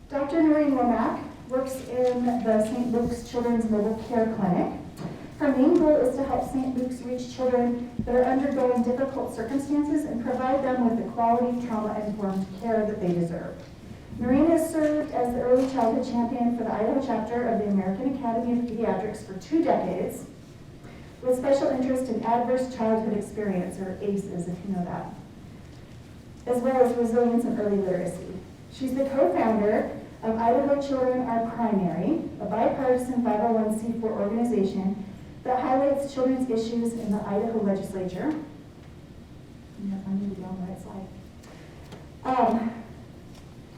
Dr. Noreen Womack works in the St. Luke's Children's Mobile Care Clinic. Her main goal is to help St. Luke's reach children that are undergoing difficult circumstances and provide them with the quality trauma-informed care that they deserve. Noreen has served as the early childhood champion for the Idaho chapter of the American Academy of Pediatrics for 2 decades, with special interest in adverse childhood experience, or ACEs, if you know that, as well as resilience and early literacy. She's the co-founder of Idaho Children Are Primary, a bipartisan 501c4 organization that highlights children's issues in the Idaho legislature. I need to be on the right slide.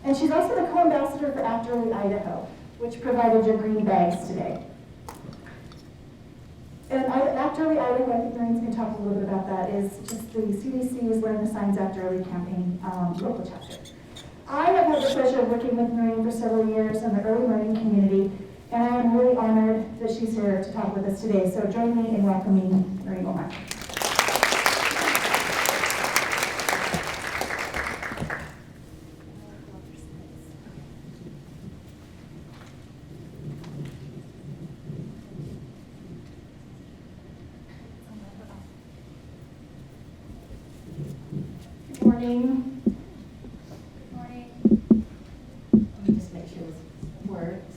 And she's also the co-ambassador for Act Early Idaho, which provided your green bags today. And Act Early Idaho, I think Noreen's going to talk a little bit about that, is just the CDC's Learn the Signs Act Early campaign local chapter. I have had the pleasure of working with Noreen for several years in the early learning community, and I am really honored that she's here to talk with us today. So join me in welcoming Noreen Womack. Good morning. Good morning. Let me just make sure this works.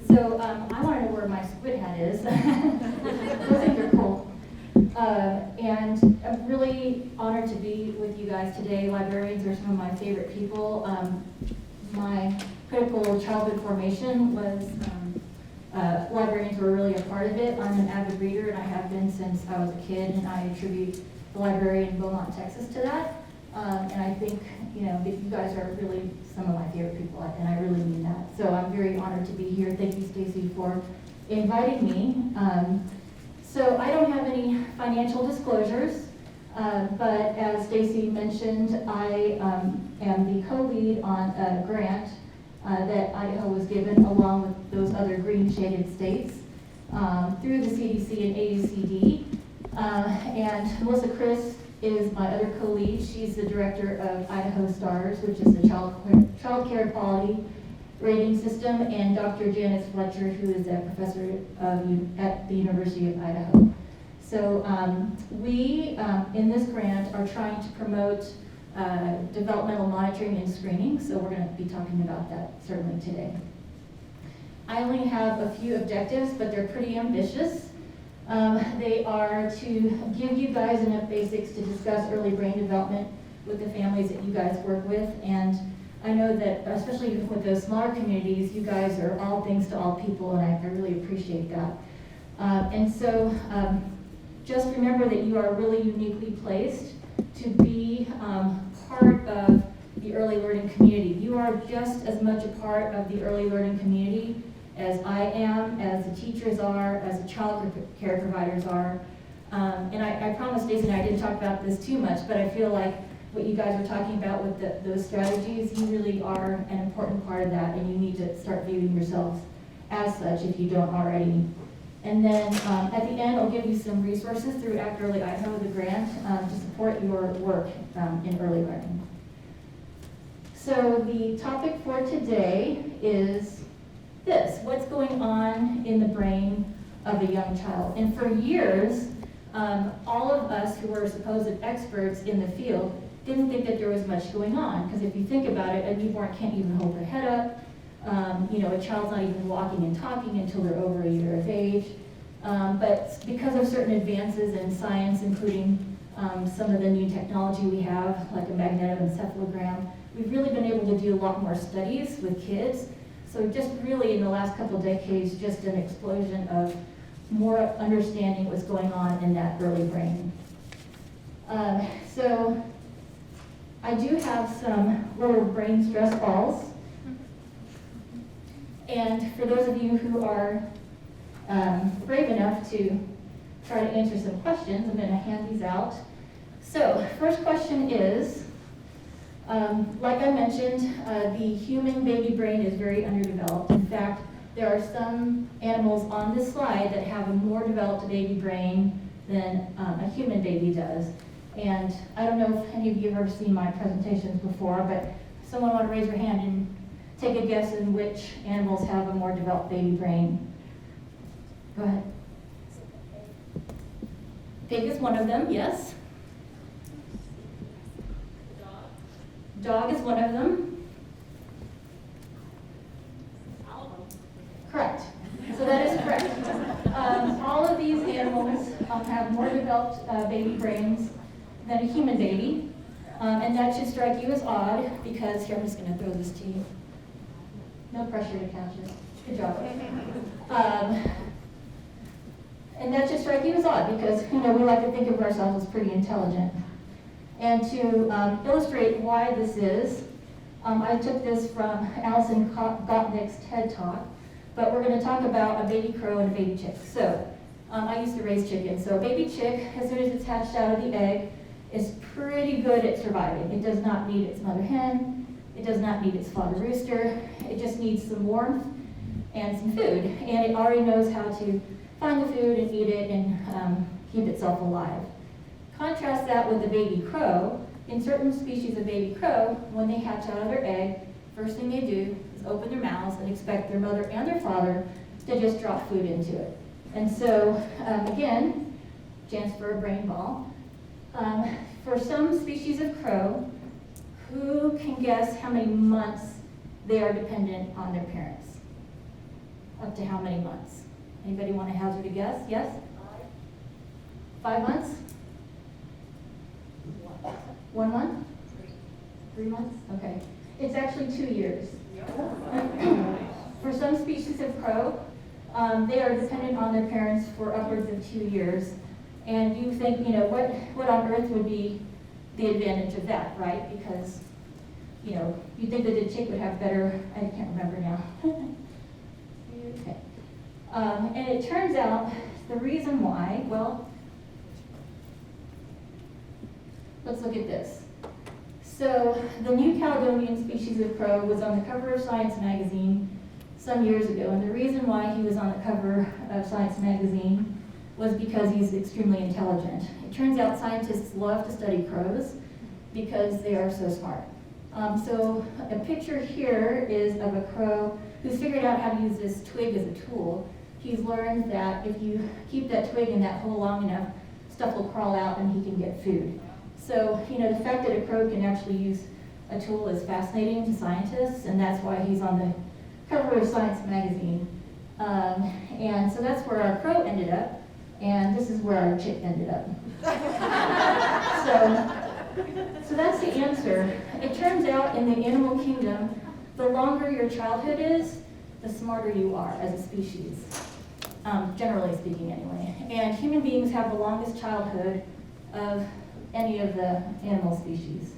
So I want to know where my squid hat is. Those things are cool. And I'm really honored to be with you guys today. Librarians are some of my favorite people. My critical childhood formation was, librarians were really a part of it. I'm an avid reader, and I have been since I was a kid, and I attribute the library in Beaumont, Texas to that. And I think, that you guys are really some of my favorite people, and I really mean that. So I'm very honored to be here. Thank you, Stacy, for inviting me. So I don't have any financial disclosures, but as Stacy mentioned, I am the co-lead on a grant that Idaho was given along with those other green shaded states through the CDC and AUCD. And Melissa Chris is my other co-lead. She's the director of Idaho STARS, which is the child care quality rating system, and Dr. Janice Fletcher, who is a professor at the University of Idaho. So we, in this grant, are trying to promote developmental monitoring and screening, so we're going to be talking about that certainly today. I only have a few objectives, but they're pretty ambitious. They are to give you guys enough basics to discuss early brain development with the families that you guys work with, and I know that, especially with those smaller communities, you guys are all things to all people, and I really appreciate that. And so just remember that you are really uniquely placed to be part of the early learning community. You are just as much a part of the early learning community as I am, as the teachers are, as the child care providers are. And I promised Stacey and I didn't talk about this too much, but I feel like what you guys were talking about with those strategies, you really are an important part of that, and you need to start viewing yourselves as such if you don't already. And then at the end, I'll give you some resources through Act Early Idaho, the grant, to support your work in early learning. So the topic for today is this: what's going on in the brain of a young child? And for years, all of us who were supposed experts in the field didn't think that there was much going on, because if you think about it, a newborn can't even hold their head up. A child's not even walking and talking until they're over a year of age. But because of certain advances in science, including some of the new technology we have, like a magnetoencephalogram, we've really been able to do a lot more studies with kids. So just really in the last couple of decades, just an explosion of more understanding what's going on in that early brain. So I do have some little brain stress balls. And for those of you who are brave enough to try to answer some questions, I'm going to hand these out. So first question is, like I mentioned, the human baby brain is very underdeveloped. In fact, there are some animals on this slide that have a more developed baby brain than a human baby does. And I don't know if any of you have ever seen my presentations before, but Someone want to raise their hand and take a guess in which animals have a more developed baby brain? Go ahead. Pig is one of them, yes. Dog is one of them. Correct. So that is correct. All of these animals have more developed baby brains than a human baby. And that should strike you as odd because, here, I'm just going to throw this to you. No pressure to catch it. Good job. And that should strike you as odd because, we like to think of ourselves as pretty intelligent. And to illustrate why this is, I took this from Alison Gottlieb's TED Talk, but we're going to talk about a baby crow and a baby chick. So, I used to raise chickens. So a baby chick, as soon as it's hatched out of the egg, is pretty good at surviving. It does not need its mother hen. It does not need its father rooster. It just needs some warmth and some food. And it already knows how to find the food and eat it and keep itself alive. Contrast that with a baby crow. In certain species of baby crow, when they hatch out of their egg, first thing they do is open their mouths and expect their mother and their father to just drop food into it. And so, again, chance for a brain ball. For some species of crow, who can guess how many months they are dependent on their parents? Up to how many months? Anybody want to hazard a guess? Yes? 5 months? 1 month? 3 months? Okay. It's actually 2 years. For some species of crow, they are dependent on their parents for upwards of 2 years. And you think, what on earth would be the advantage of that, right? Because, you'd think that the chick would have better, I can't remember now. Okay. And it turns out the reason why, well, let's look at this. So the New Caledonian species of crow was on the cover of Science magazine some years ago. And the reason why he was on the cover of Science magazine was because he's extremely intelligent. It turns out scientists love to study crows because they are so smart. So a picture here is of a crow who's figured out how to use this twig as a tool. He's learned that if you keep that twig in that hole long enough, stuff will crawl out and he can get food. So, the fact that a crow can actually use a tool is fascinating to scientists, and that's why he's on the cover of Science magazine. And so that's where our crow ended up. And this is where our chick ended up. So that's the answer. It turns out in the animal kingdom, the longer your childhood is, the smarter you are as a species, generally speaking anyway. And human beings have the longest childhood of any of the animal species.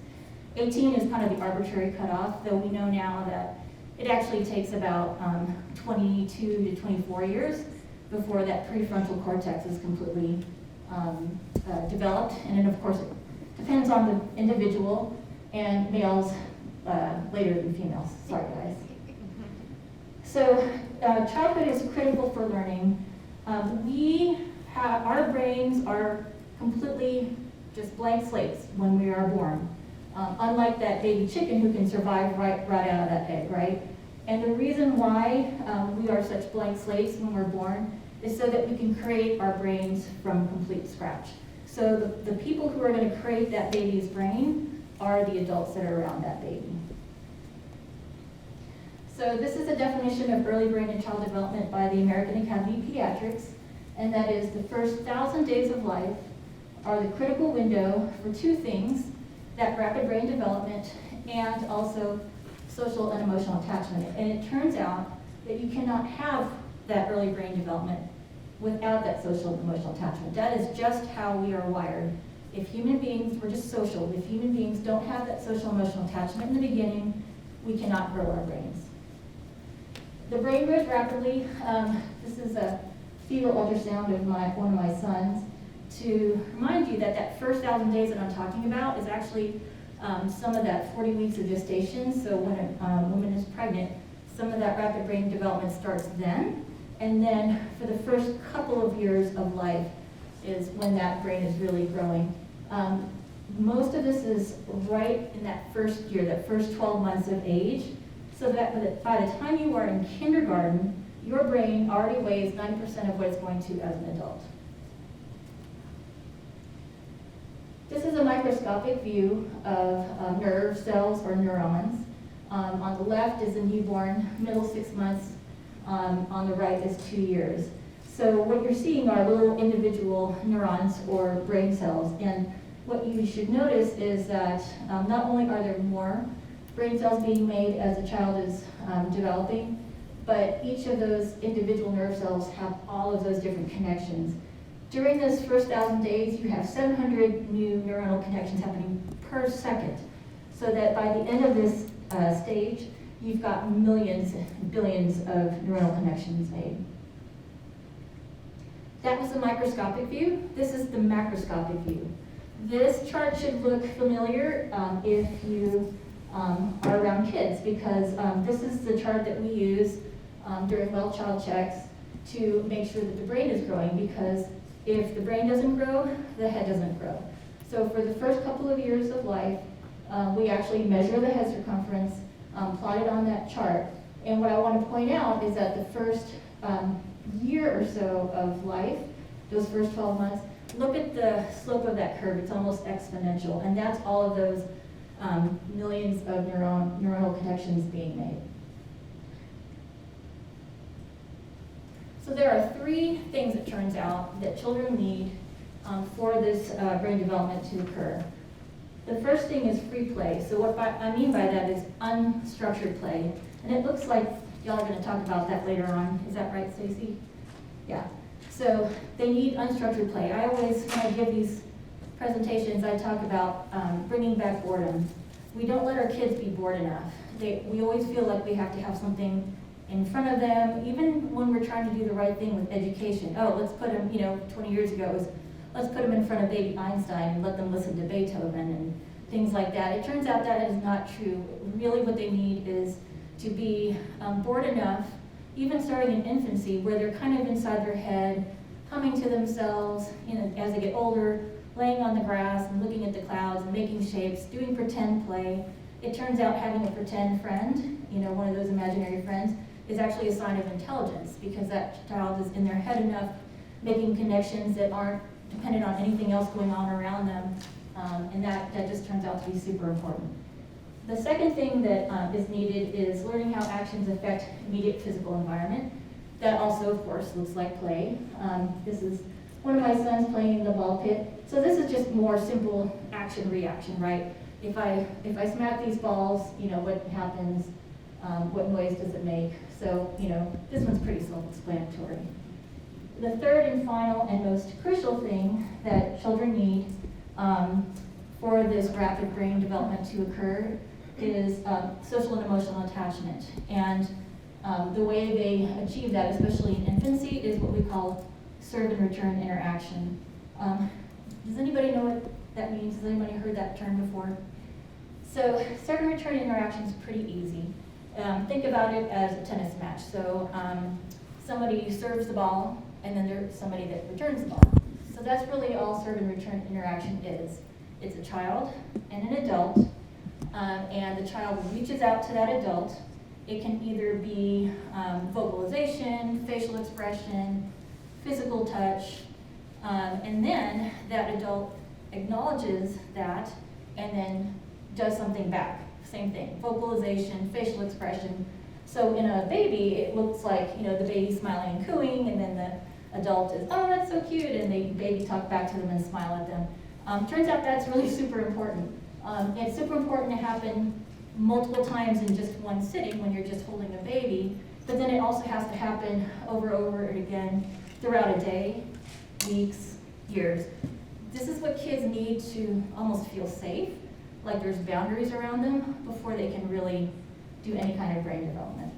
18 is kind of the arbitrary cutoff, though we know now that it actually takes about 22 to 24 years before that prefrontal cortex is completely developed. And then, of course, it depends on the individual, and males later than females. Sorry, guys. So childhood is critical for learning. Our brains are completely just blank slates when we are born. Unlike that baby chicken who can survive right out of that egg, right? And the reason why we are such blank slates when we're born is so that we can create our brains from complete scratch. So the people who are going to create that baby's brain are the adults that are around that baby. So this is a definition of early brain and child development by the American Academy of Pediatrics, and that is the first 1,000 days of life are the critical window for two things, that rapid brain development and also social and emotional attachment. And it turns out that you cannot have that early brain development without that social and emotional attachment. That is just how we are wired. If human beings, we're just social, if human beings don't have that social and emotional attachment in the beginning, we cannot grow our brains. The brain grows rapidly. This is a fetal ultrasound of one of my sons to remind you that that first 1,000 days that I'm talking about is actually some of that 40 weeks of gestation. So when a woman is pregnant, some of that rapid brain development starts then. And then for the first couple of years of life is when that brain is really growing. Most of this is right in that first year, that first 12 months of age, so that by the time you are in kindergarten, your brain already weighs 90% of what it's going to as an adult. This is a microscopic view of nerve cells or neurons. On the left is a newborn, middle 6 months. On the right is 2 years. So what you're seeing are little individual neurons or brain cells. And what you should notice is that not only are there more brain cells being made as a child is developing, but each of those individual nerve cells have all of those different connections. During those first 1,000 days, you have 700 new neuronal connections happening per second. So that by the end of this stage, you've got millions, billions of neuronal connections made. That was the microscopic view. This is the macroscopic view. This chart should look familiar if you are around kids, because this is the chart that we use during well-child checks to make sure that the brain is growing, because if the brain doesn't grow, the head doesn't grow. So for the first couple of years of life, we actually measure the head circumference, plotted on that chart. And what I want to point out is that the first year or so of life, those first 12 months, look at the slope of that curve. It's almost exponential. And that's all of those millions of neuronal connections being made. So there are 3 things, it turns out, that children need for this brain development to occur. The first thing is free play. So what I mean by that is unstructured play. And it looks like y'all are going to talk about that later on. Is that right, Stacey? Yeah. So they need unstructured play. I always, when I give these presentations, I talk about bringing back boredom. We don't let our kids be bored enough. We always feel like we have to have something in front of them, even when we're trying to do the right thing with education. Oh, let's put them, 20 years ago it was, let's put them in front of baby Einstein and let them listen to Beethoven and things like that. It turns out that is not true. Really what they need is to be bored enough, even starting in infancy, where they're kind of inside their head, humming to themselves, as they get older, laying on the grass and looking at the clouds and making shapes, doing pretend play. It turns out having a pretend friend, one of those imaginary friends, is actually a sign of intelligence, because that child is in their head enough, making connections that aren't dependent on anything else going on around them, and that just turns out to be super important. The second thing that is needed is learning how actions affect immediate physical environment. That also, of course, looks like play. This is one of my sons playing in the ball pit. So this is just more simple action-reaction, right? If I smack these balls, what happens? What noise does it make? So, this one's pretty self-explanatory. The third and final and most crucial thing that children need for this rapid brain development to occur is social and emotional attachment. And the way they achieve that, especially in infancy, is what we call serve and return interaction. Does anybody know what that means? Has anybody heard that term before? So serve and return interaction is pretty easy. Think about it as a tennis match. So somebody serves the ball, and then there's somebody that returns the ball. So that's really all serve and return interaction is. It's a child and an adult, and the child reaches out to that adult. It can either be vocalization, facial expression, physical touch, and then that adult acknowledges that and then does something back. Same thing, vocalization, facial expression. So in a baby, it looks like, the baby smiling and cooing, and then the adult is, oh, that's so cute, and the baby talk back to them and smile at them. Turns out that's really super important. It's super important to happen multiple times in just one sitting when you're just holding a baby, but then it also has to happen over and again throughout a day, weeks, years. This is what kids need to almost feel safe, like there's boundaries around them before they can really do any kind of brain development.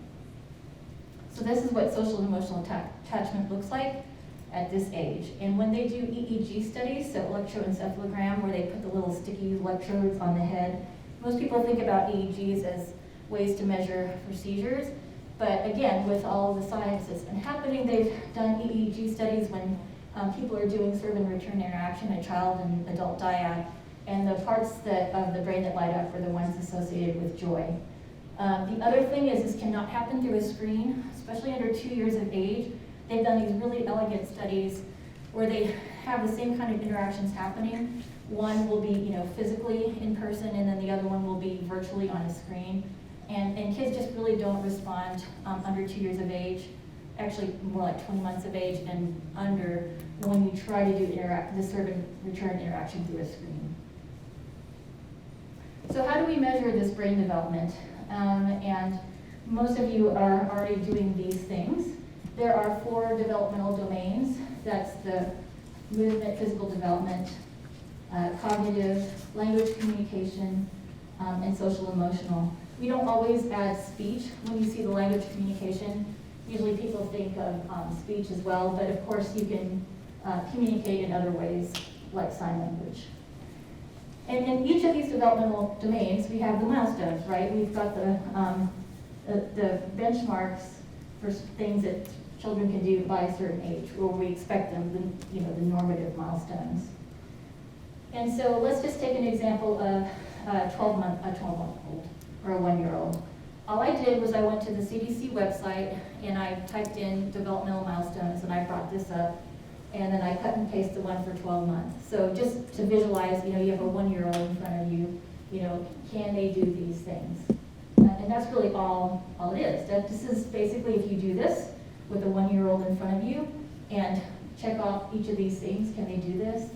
So this is what social and emotional attachment looks like at this age. And when they do EEG studies, so electroencephalogram, where they put the little sticky electrodes on the head, most people think about EEGs as ways to measure for seizures. But again, with all the science that's been happening, they've done EEG studies when people are doing serve and return interaction, a child and adult dyad, And the parts of the brain that light up are the ones associated with joy. The other thing is this cannot happen through a screen, especially under 2 years of age. They've done these really elegant studies where they have the same kind of interactions happening. One will be, physically in person, and then the other one will be virtually on a screen. And kids just really don't respond under 2 years of age, actually more like 20 months of age and under, when you try to do this sort of return interaction through a screen. So how do we measure this brain development? And most of you are already doing these things. There are 4 developmental domains. That's the movement, physical development, cognitive, language communication, and social emotional. We don't always add speech when you see the language communication. Usually people think of speech as well, but of course you can communicate in other ways, like sign language. And in each of these developmental domains, we have the milestones, right? We've got the benchmarks for things that children can do by a certain age, where we expect them, the normative milestones. And so let's just take an example of a 12-month-old or a 1-year-old. All I did was I went to the CDC website and I typed in developmental milestones and I brought this up, and then I cut and paste the one for 12 months. So just to visualize, you have a 1-year-old in front of you, can they do these things? And that's really all it is. This is basically, if you do this with a 1-year-old in front of you and check off each of these things, can they do this?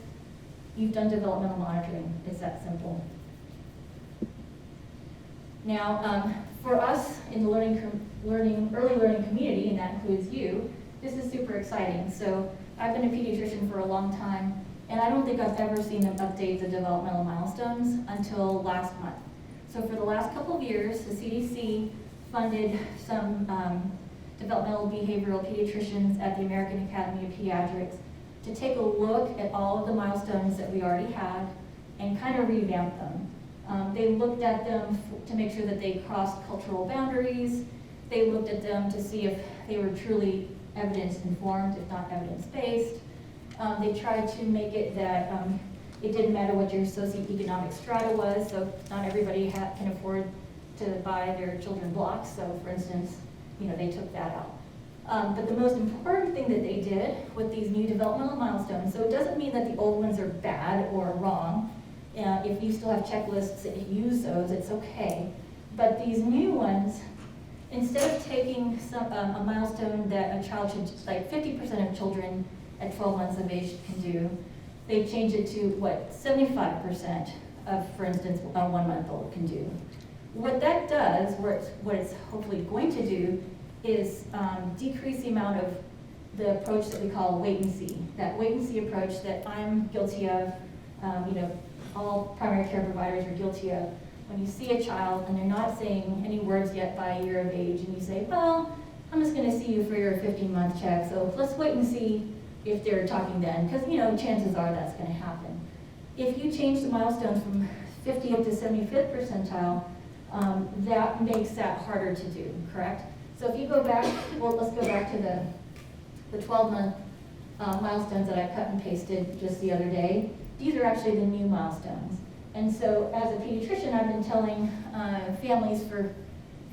You've done developmental monitoring. It's that simple. Now, for us in the early learning community, and that includes you, this is super exciting. So I've been a pediatrician for a long time, and I don't think I've ever seen them update the developmental milestones until last month. So for the last couple of years, the CDC funded some developmental behavioral pediatricians at the American Academy of Pediatrics to take a look at all of the milestones that we already had and kind of revamp them. They looked at them to make sure that they crossed cultural boundaries. They looked at them to see if they were truly evidence-informed, if not evidence-based. They tried to make it that it didn't matter what your socioeconomic strata was, so not everybody can afford to buy their children blocks. So for instance, they took that out. But the most important thing that they did with these new developmental milestones, so it doesn't mean that the old ones are bad or wrong. If you still have checklists that use those, it's okay. But these new ones, instead of taking a milestone that a child should, like 50% of children at 12 months of age can do, they've changed it to what 75% of, for instance, a 1-month-old can do. What that does, what it's hopefully going to do, is decrease the amount of the approach that we call wait and see. That wait and see approach that I'm guilty of, all primary care providers are guilty of. When you see a child and they're not saying any words yet by a year of age, and you say, well, I'm just going to see you for your 15-month check, so let's wait and see if they're talking then, because chances are that's going to happen. If you change the milestones from 50th to 75th percentile, that makes that harder to do, correct? So if you go back, well, let's go back to the 12-month milestones that I cut and pasted just the other day. These are actually the new milestones. And so as a pediatrician, I've been telling families for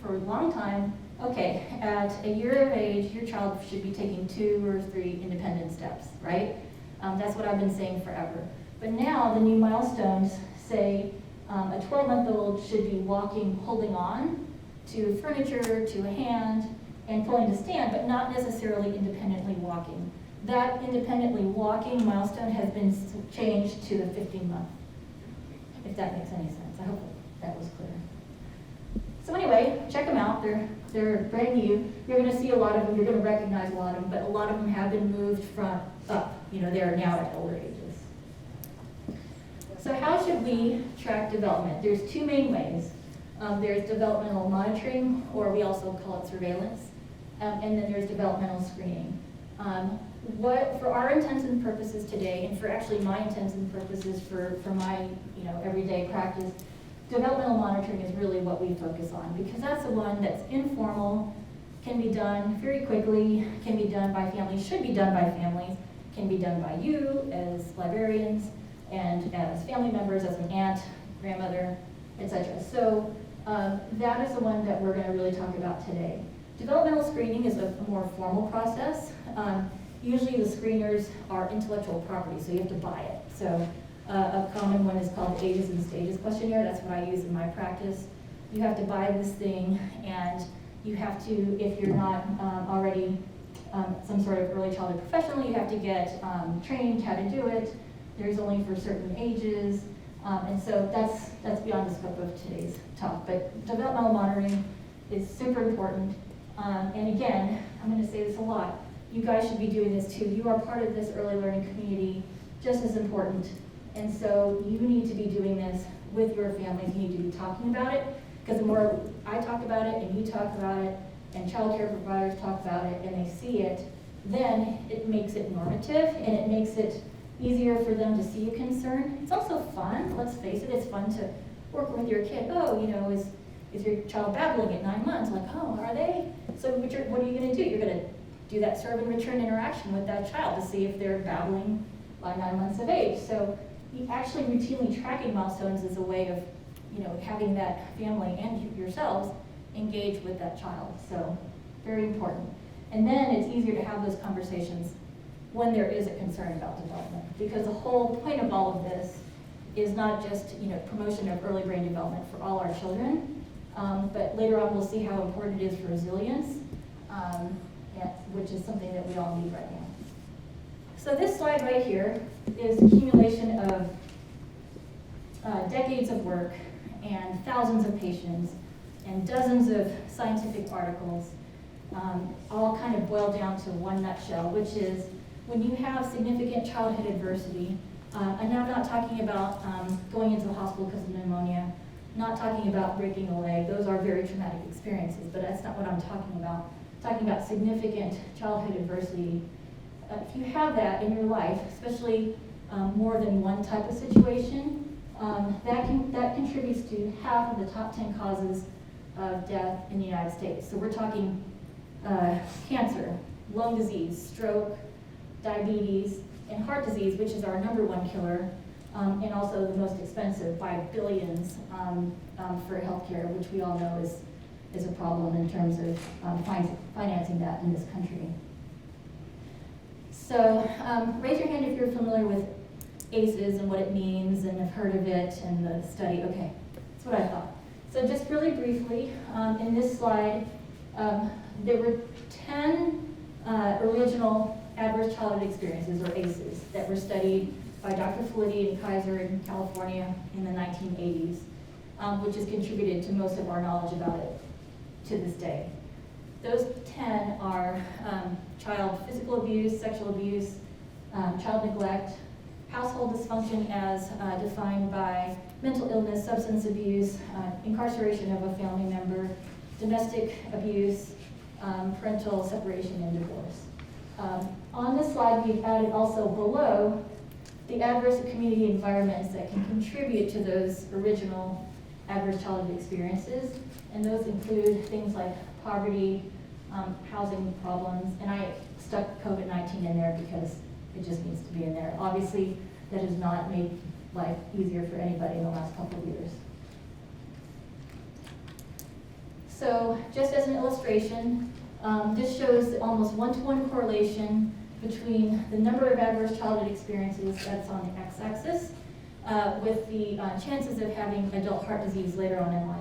a long time, okay, at a year of age, your child should be taking 2 or 3 independent steps, right? That's what I've been saying forever. But now the new milestones say a 12-month-old should be walking, holding on to furniture, to a hand, and pulling to stand, but not necessarily independently walking. That independently walking milestone has been changed to the 15-month, if that makes any sense. I hope that was clear. So anyway, check them out. They're brand new. You're going to see a lot of them. You're going to recognize a lot of them, but a lot of them have been moved from up. They're now at older ages. So how should we track development? There's 2 main ways. There's developmental monitoring, or we also call it surveillance, and then there's developmental screening. For our intents and purposes today, and for actually my intents and purposes for my everyday practice, developmental monitoring is really what we focus on, because that's the one that's informal, can be done very quickly, can be done by families, should be done by families, can be done by you as librarians, and as family members, as an aunt, grandmother, etc. So that is the one that we're going to really talk about today. Developmental screening is a more formal process. Usually the screeners are intellectual property, so you have to buy it. So a common one is called the Ages and Stages questionnaire. That's what I use in my practice. You have to buy this thing, and you have to, if you're not already some sort of early childhood professional, you have to get trained how to do it. There's only for certain ages, and so that's beyond the scope of today's talk. But developmental monitoring is super important. And again, I'm going to say this a lot, you guys should be doing this too. You are part of this early learning community, just as important. And so you need to be doing this with your families. You need to be talking about it, because the more I talk about it and you talk about it and child care providers talk about it and they see it, then it makes it normative and it makes it easier for them to see a concern. It's also fun, let's face it, it's fun to work with your kid. Oh, you know, is your child babbling at 9 months? Like, oh, are they? So what are you going to do? You're going to do that serve and return interaction with that child to see if they're babbling by 9 months of age. So actually routinely tracking milestones is a way of, you know, having that family and yourselves engage with that child. So very important. And then it's easier to have those conversations when there is a concern about development, because the whole point of all of this is not just, you know, promotion of early brain development for all our children, but later on we'll see how important it is for resilience, which is something that we all need right now. So this slide right here is accumulation of decades of work and thousands of patients and dozens of scientific articles, all kind of boiled down to one nutshell, which is when you have significant childhood adversity, and now I'm not talking about going into the hospital because of pneumonia, not talking about breaking a leg. Those are very traumatic experiences, but that's not what I'm talking about. I'm talking about significant childhood adversity. If you have that in your life, especially more than one type of situation, that contributes to half of the top 10 causes of death in the United States. So we're talking cancer, lung disease, stroke, diabetes, and heart disease, which is our #1 killer, and also the most expensive by billions for healthcare, which we all know is a problem in terms of financing that in this country. So raise your hand if you're familiar with ACEs and what it means and have heard of it and the study. Okay, that's what I thought. So just really briefly, in this slide, there were 10 original adverse childhood experiences, or ACEs, that were studied by Dr. Felitti and Kaiser in California in the 1980s, which has contributed to most of our knowledge about it to this day. Those 10 are child physical abuse, sexual abuse, child neglect, household dysfunction as defined by mental illness, substance abuse, incarceration of a family member, domestic abuse, parental separation, and divorce. On this slide, we've added also below the adverse community environments that can contribute to those original adverse childhood experiences, and those include things like poverty, housing problems, and I stuck COVID-19 in there because it just needs to be in there. Obviously, that has not made life easier for anybody in the last couple of years. So just as an illustration, this shows almost one-to-one correlation between the number of adverse childhood experiences, that's on the x-axis, with the chances of having adult heart disease later on in life.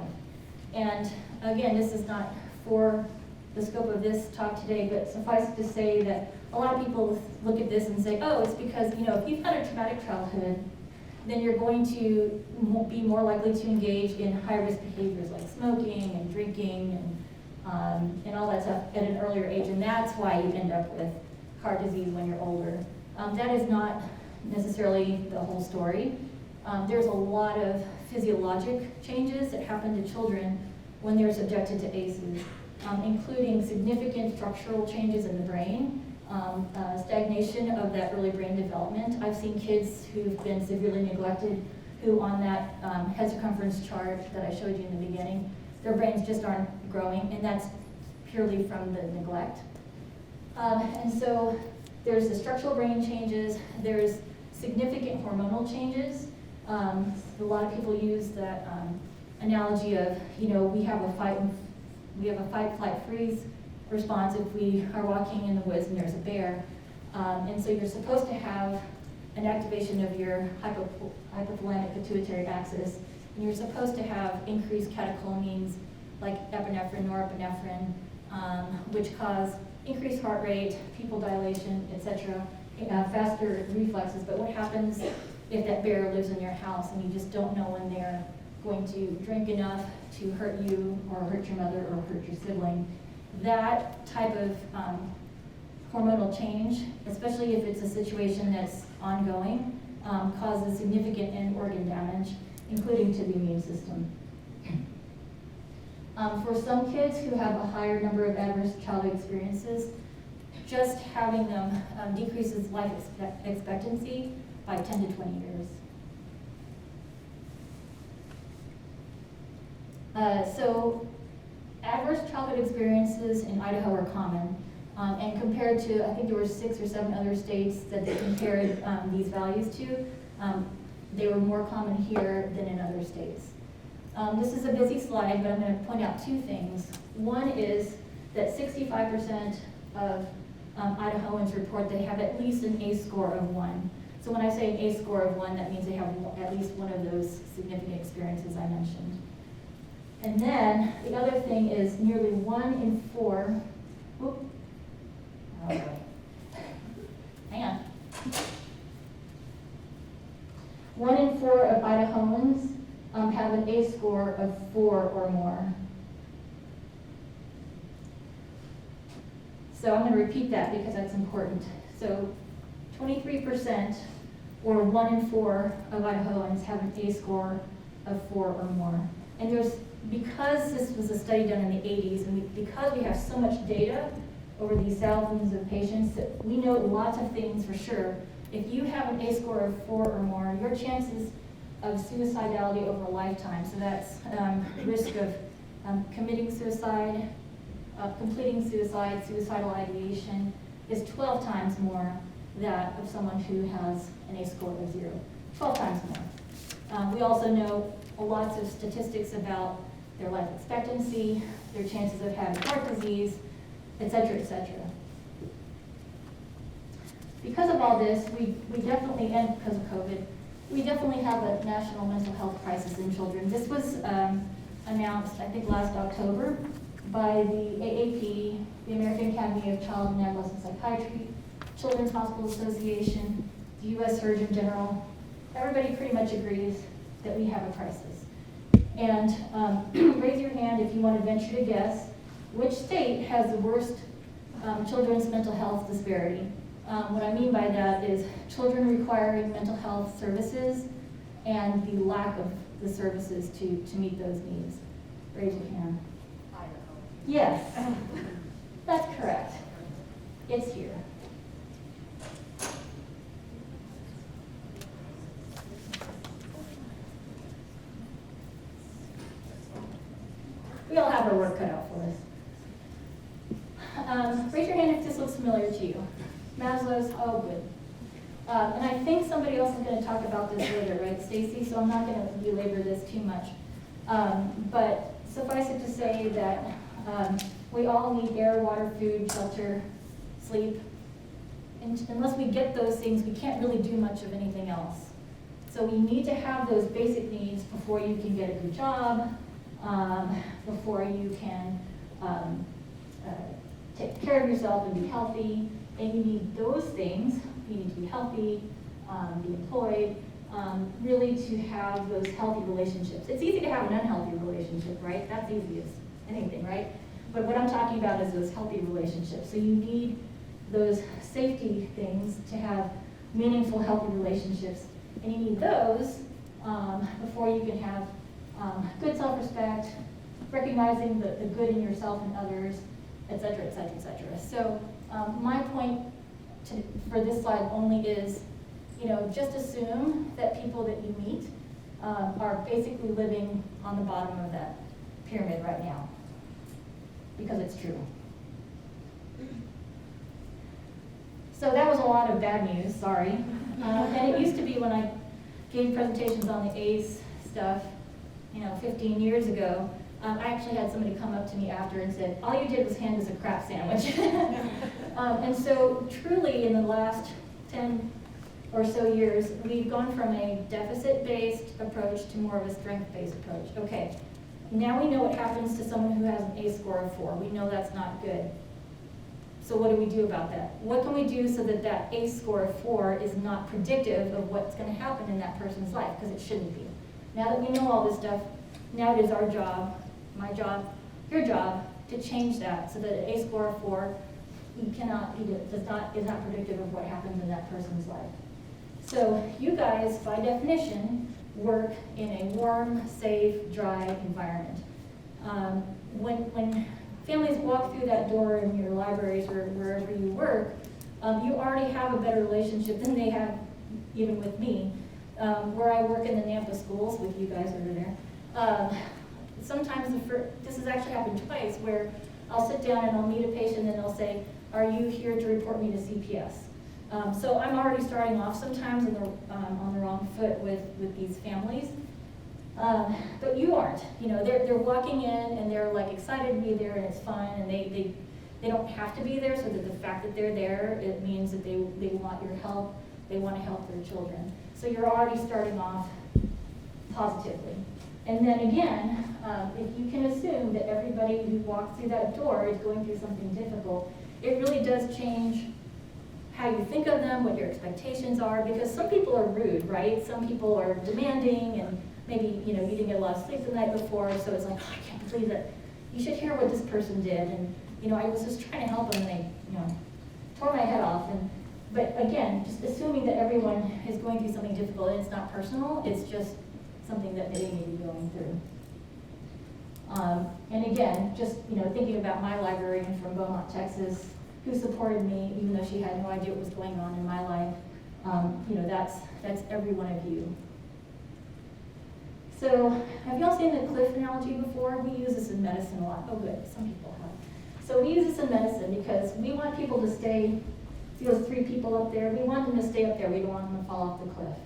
And again, this is not for the scope of this talk today, but suffice it to say that a lot of people look at this and say, oh, it's because, you know, if you've had a traumatic childhood, then you're going to be more likely to engage in high-risk behaviors like smoking and drinking and all that stuff at an earlier age, and that's why you end up with heart disease when you're older. That is not necessarily the whole story. There's a lot of physiologic changes that happen to children when they're subjected to ACEs, including significant structural changes in the brain, stagnation of that early brain development. I've seen kids who've been severely neglected who on that head circumference chart that I showed you in the beginning, their brains just aren't growing, and that's purely from the neglect. And so there's the structural brain changes, there's significant hormonal changes. A lot of people use that analogy of, we have a fight, flight, freeze response if we are walking in the woods and there's a bear. And so you're supposed to have an activation of your hypothalamic pituitary axis, and you're supposed to have increased catecholamines like epinephrine, norepinephrine, which cause increased heart rate, pupil dilation, etc., faster reflexes. But what happens if that bear lives in your house and you just don't know when they're going to drink enough to hurt you or hurt your mother or hurt your sibling? That type of hormonal change, especially if it's a situation that's ongoing, causes significant end organ damage, including to the immune system. For some kids who have a higher number of adverse childhood experiences, just having them decreases life expectancy by 10 to 20 years. So adverse childhood experiences in Idaho are common. And compared to, I think there were 6 or 7 other states that they compared these values to, they were more common here than in other states. This is a busy slide, but I'm going to point out 2 things. One is that 65% of Idahoans report they have at least an ACE score of 1. So when I say an ACE score of 1, that means they have at least one of those significant experiences I mentioned. And then the other thing is nearly 1 in 4, hang on. 1 in 4 of Idahoans have an ACE score of 4 or more. So I'm going to repeat that because that's important. So 23%, or 1 in 4 of Idahoans have an ACE score of 4 or more. And because this was a study done in the 80s, and because we have so much data over these thousands of patients, that we know lots of things for sure. If you have an ACE score of 4 or more, your chances of suicidality over a lifetime, so that's risk of committing suicide, completing suicide, suicidal ideation, is 12 times more that of someone who has an ACE score of 0. 12 times more. We also know lots of statistics about their life expectancy, their chances of having heart disease, etc., etc. Because of all this, we definitely, and because of COVID, we definitely have a national mental health crisis in children. This was announced, I think, last October by the AAP, the American Academy of Child and Adolescent Psychiatry, Children's Hospital Association, the U.S. Surgeon General. Everybody pretty much agrees that we have a crisis. And raise your hand if you want to venture to guess which state has the worst children's mental health disparity. What I mean by that is children requiring mental health services and the lack of the services to meet those needs. Raise your hand. Idaho. Yes, that's correct. It's here. We all have our work cut out for us. Raise your hand if this looks familiar to you. Maslow's, oh good. And I think somebody else is going to talk about this later, right, Stacy? So I'm not going to belabor this too much. But suffice it to say that we all need air, water, food, shelter, sleep. And unless we get those things, we can't really do much of anything else. So we need to have those basic needs before you can get a good job, before you can take care of yourself and be healthy. And you need those things. You need to be healthy, be employed, really to have those healthy relationships. It's easy to have an unhealthy relationship, right? That's easy as anything, right? But what I'm talking about is those healthy relationships. So you need those safety things to have meaningful, healthy relationships. And you need those before you can have good self-respect, recognizing the good in yourself and others, et cetera, et cetera, et cetera. So my point for this slide only is, just assume that people that you meet are basically living on the bottom of that pyramid right now, because it's true. So that was a lot of bad news, sorry. And it used to be when I gave presentations on the ACE stuff, 15 years ago, I actually had somebody come up to me after and said, all you did was hand us a crap sandwich. And so truly in the last 10 or so years, we've gone from a deficit-based approach to more of a strength-based approach. Okay, now we know what happens to someone who has an ACE score of 4. We know that's not good. So what do we do about that? What can we do so that that ACE score of 4 is not predictive of what's going to happen in that person's life? Because it shouldn't be. Now that we know all this stuff, now it is our job, my job, your job, to change that so that an ACE score of 4 is not predictive of what happens in that person's life. So you guys, by definition, work in a warm, safe, dry environment. When families walk through that door in your libraries or wherever you work, you already have a better relationship than they have even with me. Where I work in the Nampa schools with you guys over there, sometimes this has actually happened twice where I'll sit down and I'll meet a patient and they'll say, are you here to report me to CPS? So I'm already starting off sometimes on the wrong foot with these families. But you aren't. They're walking in and they're like excited to be there and it's fun and they don't have to be there, so that the fact that they're there, it means that they want your help, they want to help their children. So you're already starting off positively. And then again, if you can assume that everybody who walks through that door is going through something difficult, it really does change how you think of them, what your expectations are, because some people are rude, right? Some people are demanding and maybe, you didn't get a lot of sleep the night before, so it's like, oh, I can't believe that. You should hear what this person did. And, I was just trying to help them and they, tore my head off. But again, just assuming that everyone is going through something difficult and it's not personal, it's just something that they may be going through. And again, just, thinking about my librarian from Beaumont, Texas, who supported me, even though she had no idea what was going on in my life, that's every one of you. So, have y'all seen the cliff analogy before? We use this in medicine a lot. Oh good, some people have. So we use this in medicine because we want people to stay, see those 3 people up there? We want them to stay up there, we don't want them to fall off the cliff.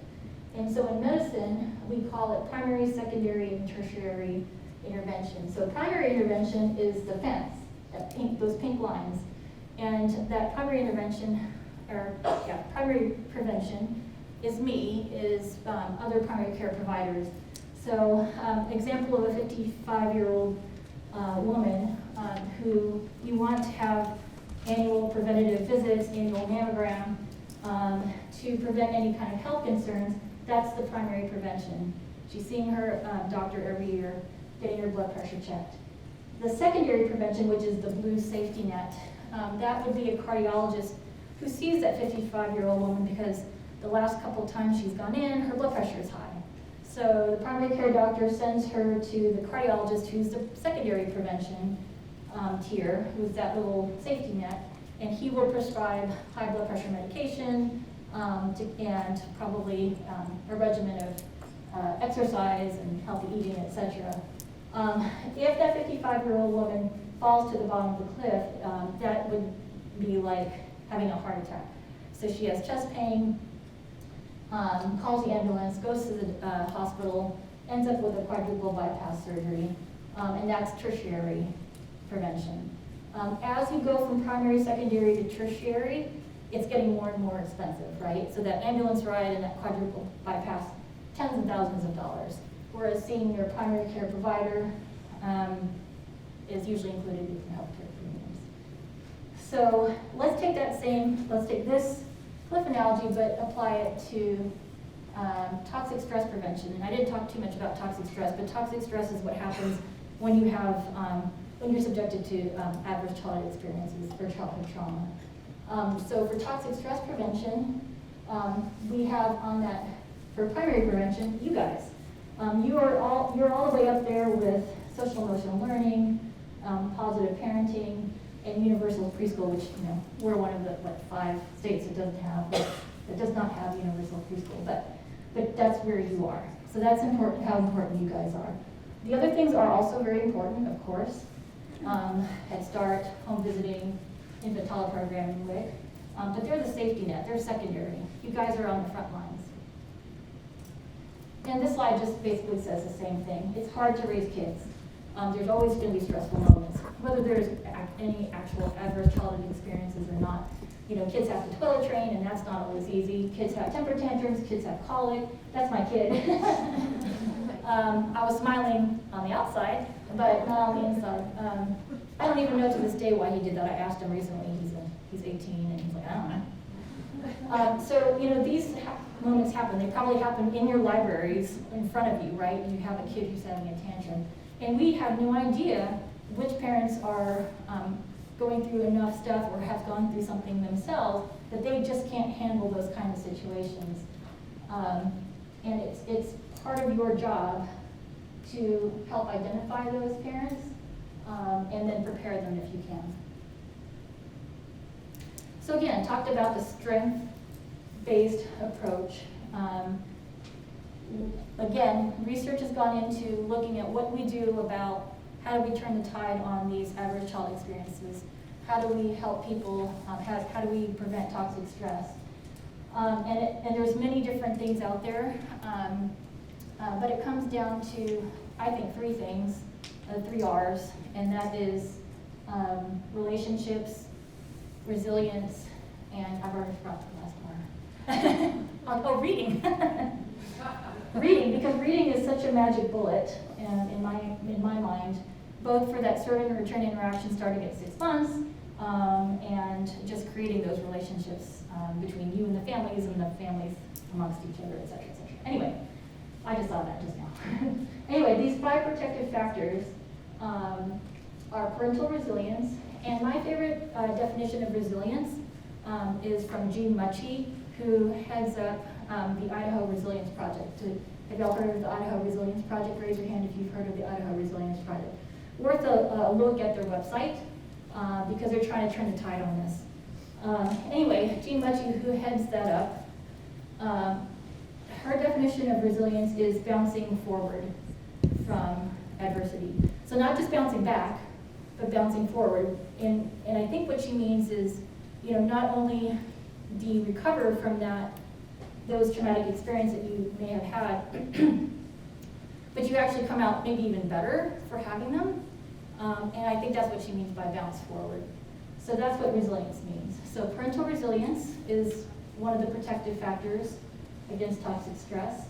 And so in medicine, we call it primary, secondary, and tertiary intervention. So primary intervention is the fence, those pink lines. And that primary intervention, primary prevention is me, is other primary care providers. So example of a 55-year-old woman who you want to have annual preventative visits, annual mammogram, to prevent any kind of health concerns. That's the primary prevention. She's seeing her doctor every year, getting her blood pressure checked. The secondary prevention, which is the blue safety net, that would be a cardiologist who sees that 55-year-old woman because the last couple times she's gone in, her blood pressure is high. So the primary care doctor sends her to the cardiologist, who's the secondary prevention tier, who's that little safety net, and he will prescribe high blood pressure medication and probably a regimen of exercise and healthy eating, etc. If that 55-year-old woman falls to the bottom of the cliff, that would be like having a heart attack. So she has chest pain, calls the ambulance, goes to the hospital, ends up with a quadruple bypass surgery, and that's tertiary prevention. As you go from primary, secondary to tertiary, it's getting more and more expensive, right? So that ambulance ride and that quadruple bypass, tens of thousands of dollars. Whereas seeing your primary care provider is usually included in your healthcare premiums. So let's take this cliff analogy, but apply it to toxic stress prevention. And I didn't talk too much about toxic stress, but toxic stress is what happens when you have, when you're subjected to adverse childhood experiences or childhood trauma. So for toxic stress prevention, we have on that, for primary prevention, you guys. You're all the way up there with social emotional learning, positive parenting, and universal preschool, which we're one of the 5 states that does not have universal preschool, but that's where you are. So that's important, how important you guys are. The other things are also very important, of course. Head Start, home visiting, infant toddler program in WIC. but they're the safety net, they're secondary. You guys are on the front lines. And this slide just basically says the same thing. It's hard to raise kids. There's always going to be stressful moments, whether there's any actual adverse childhood experiences or not. You know, kids have to toilet train, and that's not always easy. Kids have temper tantrums, kids have colic. That's my kid. I was smiling on the outside, but not on the inside. I don't even know to this day why he did that. I asked him recently. He's 18, and he's like, I don't know. So, you know, these moments happen. They probably happen in your libraries in front of you, right? You have a kid who's having a tantrum. And we have no idea which parents are going through enough stuff or have gone through something themselves that they just can't handle those kind of situations. And it's part of your job to help identify those parents and then prepare them if you can. So again, talked about the strength-based approach. Again, research has gone into looking at what we do about how do we turn the tide on these adverse child experiences, how do we help people, how do we prevent toxic stress. And there's many different things out there, but it comes down to, I think, three things, 3 R's, and that is relationships, resilience, and I've already forgot the last R. Oh, reading. Reading, because reading is such a magic bullet in my mind, both for that survey and return interaction starting at 6 months, and just creating those relationships between you and the families amongst each other, et cetera, et cetera. Anyway, I just saw that just now. Anyway, these 5 protective factors are parental resilience, and my favorite definition of resilience is from Jean Mucci, who heads up the Idaho Resilience Project. Have y'all heard of the Idaho Resilience Project? Raise your hand if you've heard of the Idaho Resilience Project. Worth a look at their website because they're trying to turn the tide on this. Anyway, Jean Mucci, who heads that up, her definition of resilience is bouncing forward from adversity. So not just bouncing back, but bouncing forward. And I think what she means is, you know, not only do you recover from those traumatic experiences that you may have had, but you actually come out maybe even better for having them. And I think that's what she means by bounce forward. So that's what resilience means. So parental resilience is one of the protective factors against toxic stress.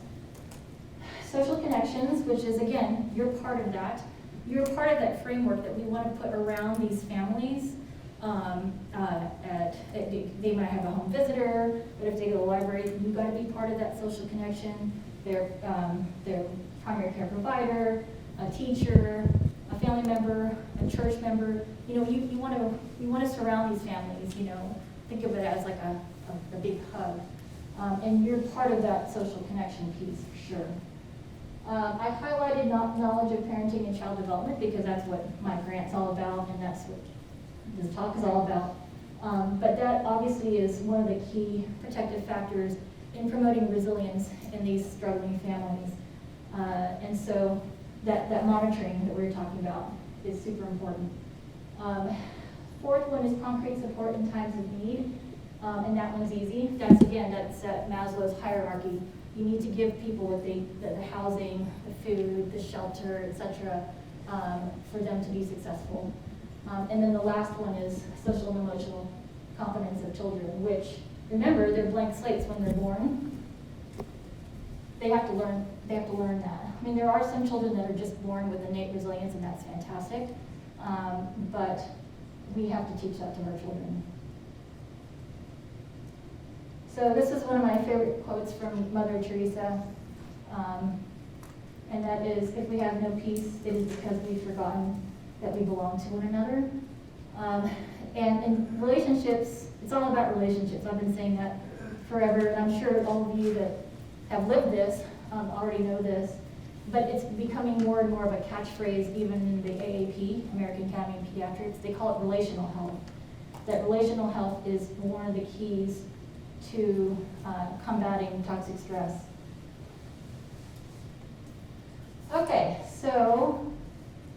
Social connections, which is, again, you're part of that. You're part of that framework that we want to put around these families. They might have a home visitor, but if they go to the library, you've got to be part of that social connection. Their primary care provider, a teacher, a family member, a church member. You know, you want to surround these families. You know, think of it as like a big hug, and you're part of that social connection piece for sure. I highlighted knowledge of parenting and child development because that's what my grant's all about, and that's what this talk is all about. But that obviously is one of the key protective factors in promoting resilience in these struggling families. And so that monitoring that we were talking about is super important. Fourth one is concrete support in times of need, and that one's easy. That's Maslow's hierarchy. You need to give people what the housing, the food, the shelter, etc., for them to be successful. And then the last one is social and emotional competence of children, which, remember, they're blank slates when they're born. They have to learn that. I mean, there are some children that are just born with innate resilience, and that's fantastic. But we have to teach that to our children. So this is one of my favorite quotes from Mother Teresa, and that is, if we have no peace, it is because we've forgotten that we belong to one another. And in relationships, it's all about relationships. I've been saying that forever, and I'm sure all of you that have lived this already know this, but it's becoming more and more of a catchphrase even in the AAP, American Academy of Pediatrics. They call it relational health. That relational health is one of the keys to combating toxic stress. Okay, so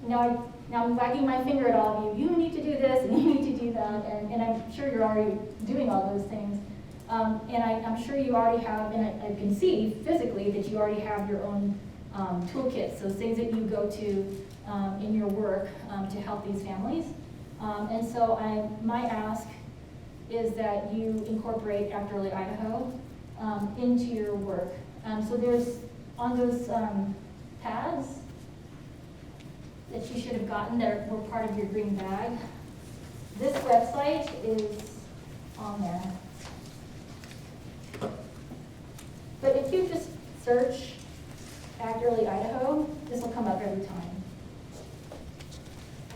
now Now I'm wagging my finger at all of you. You need to do this and you need to do that, and I'm sure you're already doing all those things. And I'm sure you already have, and I can see physically that you already have your own toolkits, so things that you go to in your work to help these families. And so my ask is that you incorporate Afterly Idaho into your work. So there's on those pads that you should have gotten that were part of your green bag. This website is on there. But if you just search Accurately Idaho, this will come up every time.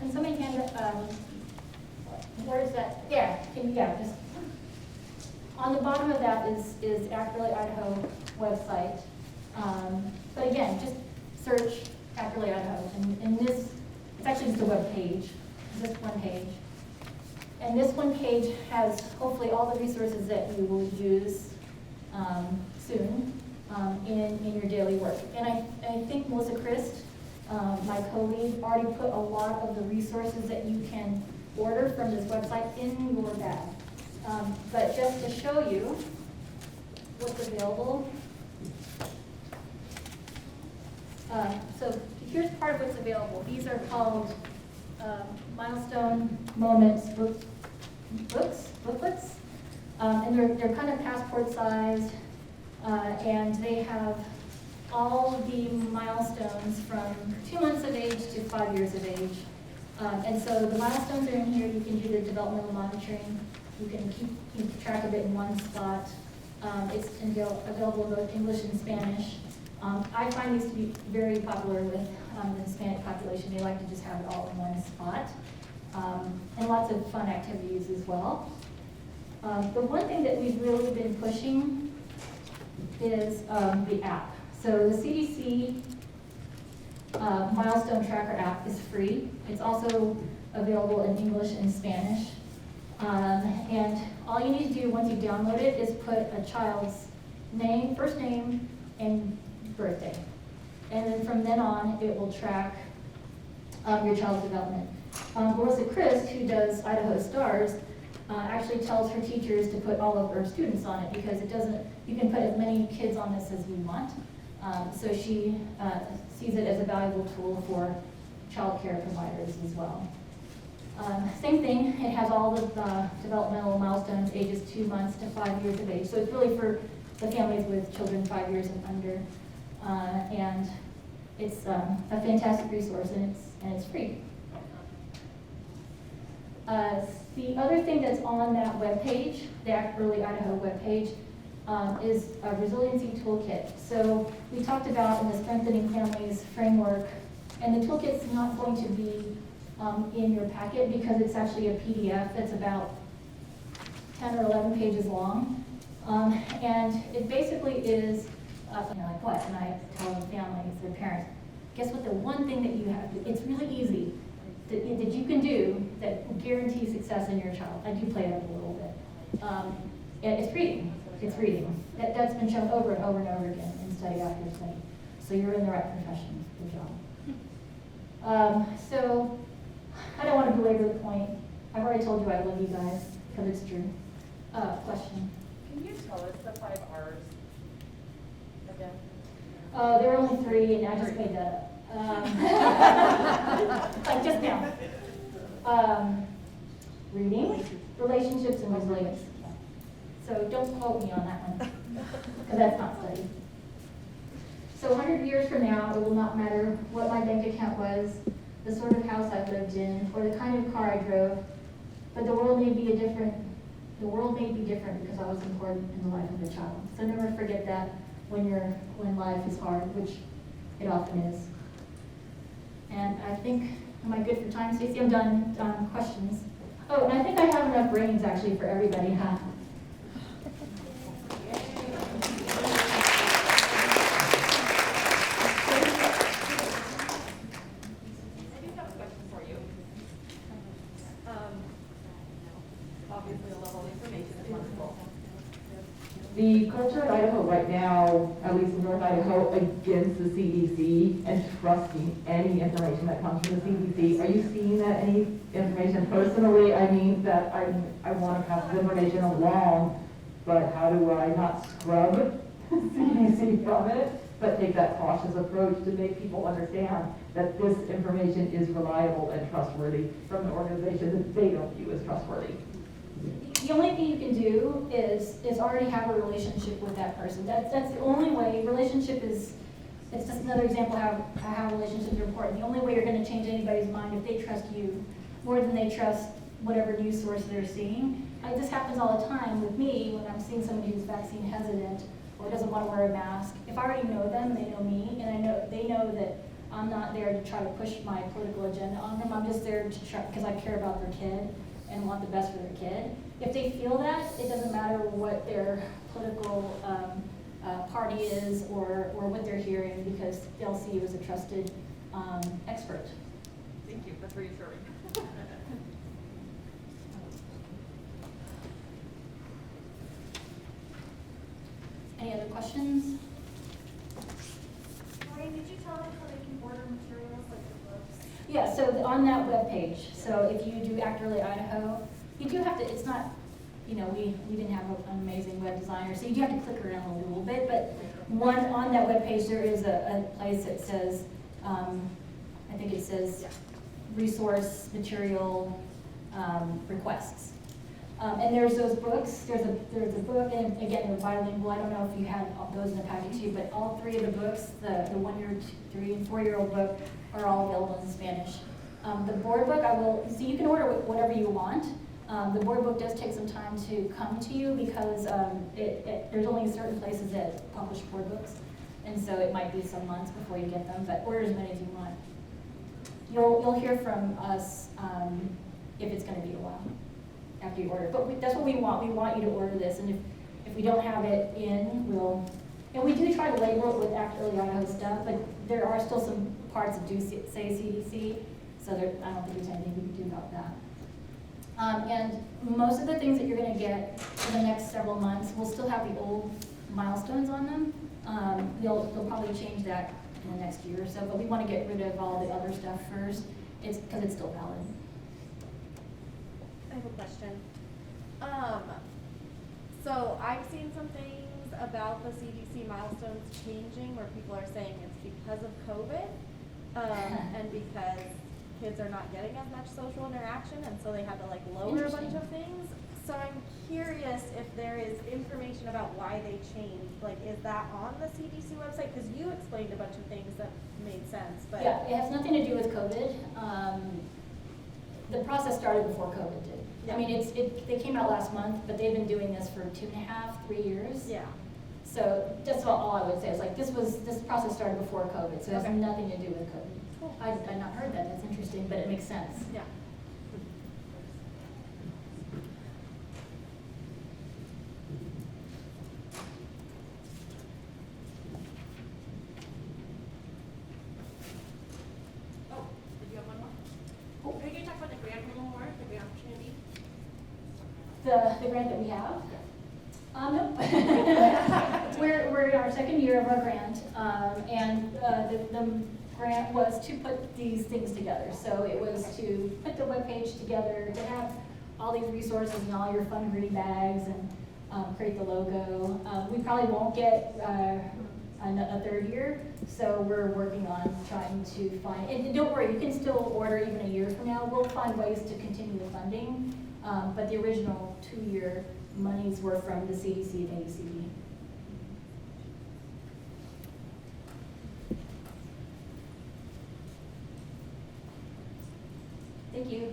And somebody hand, where is that? Yeah, just on the bottom of that is Accurately Idaho website. But again, just search Accurately Idaho, and this, it's actually just a web page, just one page. And this one page has hopefully all the resources that you will use soon in your daily work. And I think Melissa Christ, my co-lead, already put a lot of the resources that you can order from this website in your bag. But just to show you what's available, so here's part of what's available. These are called Milestone Moments booklets, and they're kind of passport sized, and they have all the milestones from 2 months of age to 5 years of age. And so the milestones are in here. You can do the developmental monitoring. You can keep track of it in one spot. It's available in both English and Spanish. I find these to be very popular with the Hispanic population. They like to just have it all in one spot. And lots of fun activities as well. The one thing that we've really been pushing is the app. So the CDC Milestone Tracker app is free. It's also available in English and Spanish. And all you need to do once you download it is put a child's name, first name, and birthday. And then from then on, it will track your child's development. Melissa Christ, who does Idaho Stars, actually tells her teachers to put all of her students on it because you can put as many kids on this as you want. So she sees it as a valuable tool for child care providers as well. Same thing, it has all the developmental milestones, ages 2 months to 5 years of age. So it's really for the families with children 5 years and under. And it's a fantastic resource, and it's free. The other thing that's on that webpage, the Accurately Idaho webpage, is a resiliency toolkit. So we talked about in the Strengthening Families framework, and the toolkit's not going to be in your packet because it's actually a PDF that's about 10 or 11 pages long. And it basically is, like what? And I tell the families, their parents, guess what the one thing that you have, it's really easy, that you can do that will guarantee success in your child. I do play it up a little bit. It's reading. It's reading. That's been shown over and over and over again in study after study. So you're in the right profession. Good job. So I don't want to belabor the point. I've already told you I love you guys because it's true. Question? Can you tell us the 5 R's again? There are only 3, and I just made that up. Like just now. Reading, relationships, and resilience. So don't quote me on that one, because that's not studied. So 100 years from now, it will not matter what my bank account was, the sort of house I lived in, or the kind of car I drove, but the world may be different because I was important in the life of a child. So never forget that when life is hard, which it often is. And I think, am I good for time, Stacey? I'm done. Questions? Oh, and I think I have enough brains actually for everybody, huh? Obviously, a level of information is wonderful. the culture in Idaho right now, at least in North Idaho, against the CDC and trusting any information that comes from the CDC. Are you seeing that any information personally? I mean, that I want to pass this information along, but how do I not scrub CDC from it, but take that cautious approach to make people understand that this information is reliable and trustworthy from an organization that they don't view as trustworthy? The only thing you can do is already have a relationship with that person. That's the only way. Relationship is, it's just another example of how relationships are important. The only way you're going to change anybody's mind if they trust you more than they trust whatever news source they're seeing. This happens all the time with me when I'm seeing somebody who's vaccine hesitant or doesn't want to wear a mask. If I already know them, they know me, and they know that I'm not there to try to push my political agenda on them. I'm just there to try because I care about their kid and want the best for their kid. If they feel that, it doesn't matter what their political party is or what they're hearing, because they'll see you as a trusted expert. Thank you, that's reassuring. Any other questions? Noreen, did you tell them how they can order materials like the books? Yeah, so on that webpage, so if you do Act Early Idaho, you do have to, it's not, you know, we didn't have an amazing web designer, so you do have to click around a little bit, but on that webpage, there is a place that says, I think it says resource material requests. And there's those books, there's a book, and again, they're bilingual. I don't know if you had those in the packet too, but all three of the books, the 1-year, 3, and 4-year-old book, are all available in Spanish. The board book, so you can order whatever you want. The board book does take some time to come to you because there's only certain places that publish board books, and so it might be some months before you get them, but order as many as you want. You'll hear from us if it's going to be a while after you order. But that's what we want. We want you to order this, and if we don't have it in, and we do try to label it with Act Early Idaho stuff, but there are still some parts that do say CDC, so I don't think there's anything we can do about that. And most of the things that you're going to get in the next several months will still have the old milestones on them. They'll probably change that in the next year or so, but we want to get rid of all the other stuff first, because it's still valid. I have a question. So I've seen some things about the CDC milestones changing where people are saying it's because of COVID, and because kids are not getting as much social interaction, and so they had to like lower a bunch of things. So I'm curious if there is information about why they changed. Like, is that on the CDC website? Because you explained a bunch of things that made sense, but Yeah, it has nothing to do with COVID. The process started before COVID did. Yeah. I mean, they came out last month, but they've been doing this for 2.5, 3 years. yeah. So that's all I would say. It's like this process started before COVID, so it has Okay. nothing to do with COVID. Cool. I've not heard that. That's interesting, but it makes sense. Yeah. Oh, did you have one more? Oh. Can you talk about the grant a little more, the grant opportunity? The grant that we have? Nope. We're in our second year of our grant, and the grant was to put these things together. So it was to put the webpage together, to have all these resources and all your fun goodie bags, and create the logo. We probably won't get a third year, so we're working on trying to find, and don't worry, you can still order even a year from now. We'll find ways to continue the funding, but the original 2-year monies were from the CDC and AUCD. Thank you.